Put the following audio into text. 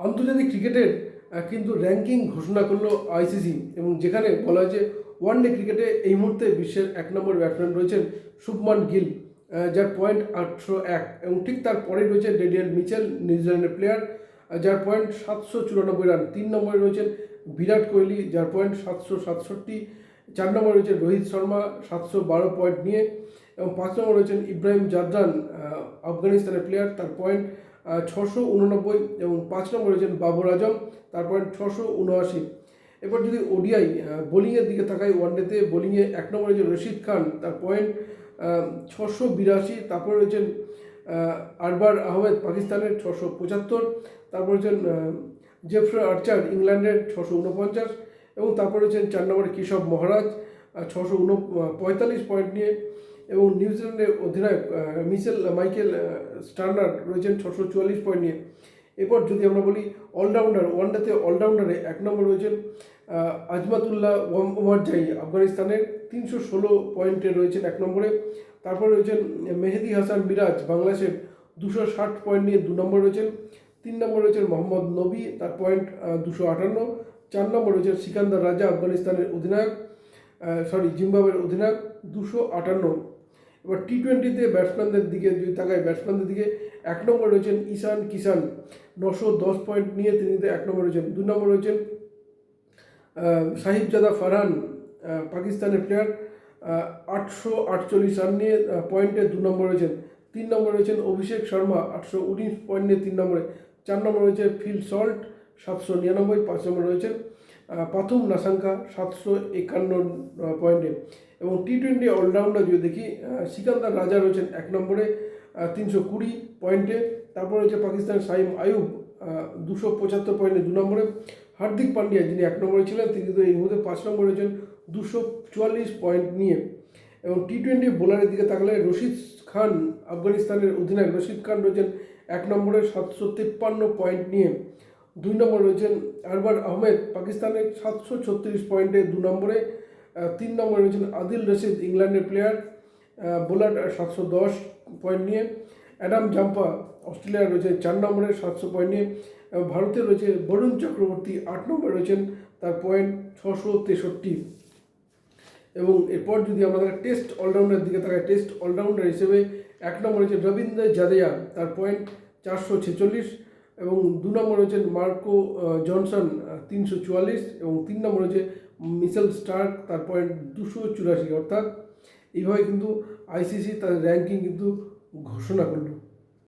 আন্তর্জাতিক ক্রিকেটের কিন্তু র্যাঙ্কিং ঘোষণা করলো আইসিসি, এবং যেখানে বলা হয়েছে ওয়ানডে ক্রিকেটে এই মুহূর্তে বিশ্বের 1 নম্বর ব্যাটসম্যান রয়েছেন শুভমান গিল, যার পয়েন্ট 801, এবং ঠিক তার পরেই রয়েছে ডেনিয়েল মিচেল, নিউজিল্যান্ডের প্লেয়ার, যার পয়েন্ট 794 রান। 3 নম্বরে রয়েছেন বিরাট কোহলি, যার পয়েন্ট 767। 4 নম্বরে রয়েছে রোহিত শর্মা 712 পয়েন্ট নিয়ে, এবং 5 নম্বরে রয়েছেন ইব্রাহিম জাদরান, আফগানিস্তানের প্লেয়ার, তার পয়েন্ট 689, এবং 5 নম্বরে রয়েছেন বাবর আজম, তার পয়েন্ট 679। এবার যদি ওডিআই বোলিংয়ের দিকে তাকাই, ওয়ানডেতে বোলিংয়ে 1 নম্বরে রয়েছে রশিদ খান, তার পয়েন্ট 682। তারপরে রয়েছেন আরবার আহমেদ পাকিস্তানের 675, তারপর রয়েছেন জেফ্রে আর্চার ইংল্যান্ডের 649, এবং তারপর রয়েছেন 4 নম্বরে কেশব মহারাজ 645 পয়েন্ট নিয়ে, এবং নিউজিল্যান্ডের অধিনায়ক মাইকেল স্টার্নার রয়েছেন 644 পয়েন্ট নিয়ে। এরপর যদি আমরা বলি অলরাউন্ডার, ওয়ানডেতে অলরাউন্ডারে 1 নম্বর রয়েছেন আজমাতুল্লাহ ওমরজাই আফগানিস্তানের, 316 পয়েন্টে রয়েছেন 1 নম্বরে। তারপর রয়েছেন মেহেদি হাসান মিরাজ বাংলাদেশের, 260 পয়েন্ট নিয়ে 2 নম্বর রয়েছেন। 3 নম্বর রয়েছেন মোহাম্মদ নবী, তার পয়েন্ট 258। 4 নম্বর রয়েছেন সিকান্দার রাজা আফগানিস্তানের অধিনায়ক, জিম্বাবুয়ের অধিনায়ক, 258। এবার টি-20তে ব্যাটসম্যানদের দিকে যদি তাকায়, ব্যাটসম্যানদের দিকে 1 নম্বর রয়েছেন ঈশান কিষান, 910 পয়েন্ট নিয়ে তিনি 1 নম্বর রয়েছেন। 2 নম্বর রয়েছেন সাহিবজাদা ফারহান, পাকিস্তানের প্লেয়ার, 848 রান নিয়ে পয়েন্টে 2 নম্বর রয়েছেন। 3 নম্বর রয়েছেন অভিষেক শর্মা, 819 পয়েন্ট নিয়ে 3 নম্বরে। 4 নম্বর রয়েছে ফিল সল্ট, 799। 5 নম্বর রয়েছেন প্রথম নাসাঙ্কা, 751 পয়েন্টে। এবং টি-20 অলরাউন্ডার যদি দেখি, সিকান্দার রাজা রয়েছেন 1 নম্বরে, 320 পয়েন্টে। তারপর রয়েছে পাকিস্তানের সাইম আয়ুব, 275 পয়েন্টে 2 নম্বরে। হার্দিক পান্ডিয়া, যিনি 1 নম্বরে ছিলেন, তিনি তো এই মুহূর্তে 5 নম্বরে রয়েছেন 244 পয়েন্ট নিয়ে। এবং টি-20 বোলারের দিকে তাকালে রশিদ খান, আফগানিস্তানের অধিনায়ক রশিদ খান রয়েছেন 1 নম্বরে 753 পয়েন্ট নিয়ে। 2 নম্বর রয়েছেন আরবার আহমেদ, পাকিস্তানের 736 পয়েন্টে 2 নম্বরে। 3 নম্বরে রয়েছেন আদিল রশিদ, ইংল্যান্ডের প্লেয়ার, বোলার, 710 পয়েন্ট নিয়ে। অ্যাডাম জাম্পা, অস্ট্রেলিয়ার রয়েছে 4 নম্বরে 700 পয়েন্ট নিয়ে। ভারতে রয়েছে বরুণ চক্রবর্তী, 8 নম্বরে রয়েছেন, তার পয়েন্ট 663। এবং এরপর যদি আমরা টেস্ট অলরাউন্ডার দিকে তাকাই, টেস্ট অলরাউন্ডার হিসেবে 1 নম্বর রয়েছে রবীন্দ্র জাদেজা, তার পয়েন্ট 446, এবং 2 নম্বর রয়েছেন মার্কো জনসন, 344, এবং 3 নম্বর রয়েছে মিচেল স্টার্ক, তার পয়েন্ট 284। অর্থাৎ এইভাবে কিন্তু আইসিসি তাদের র্যাঙ্কিং কিন্তু ঘোষণা করলো।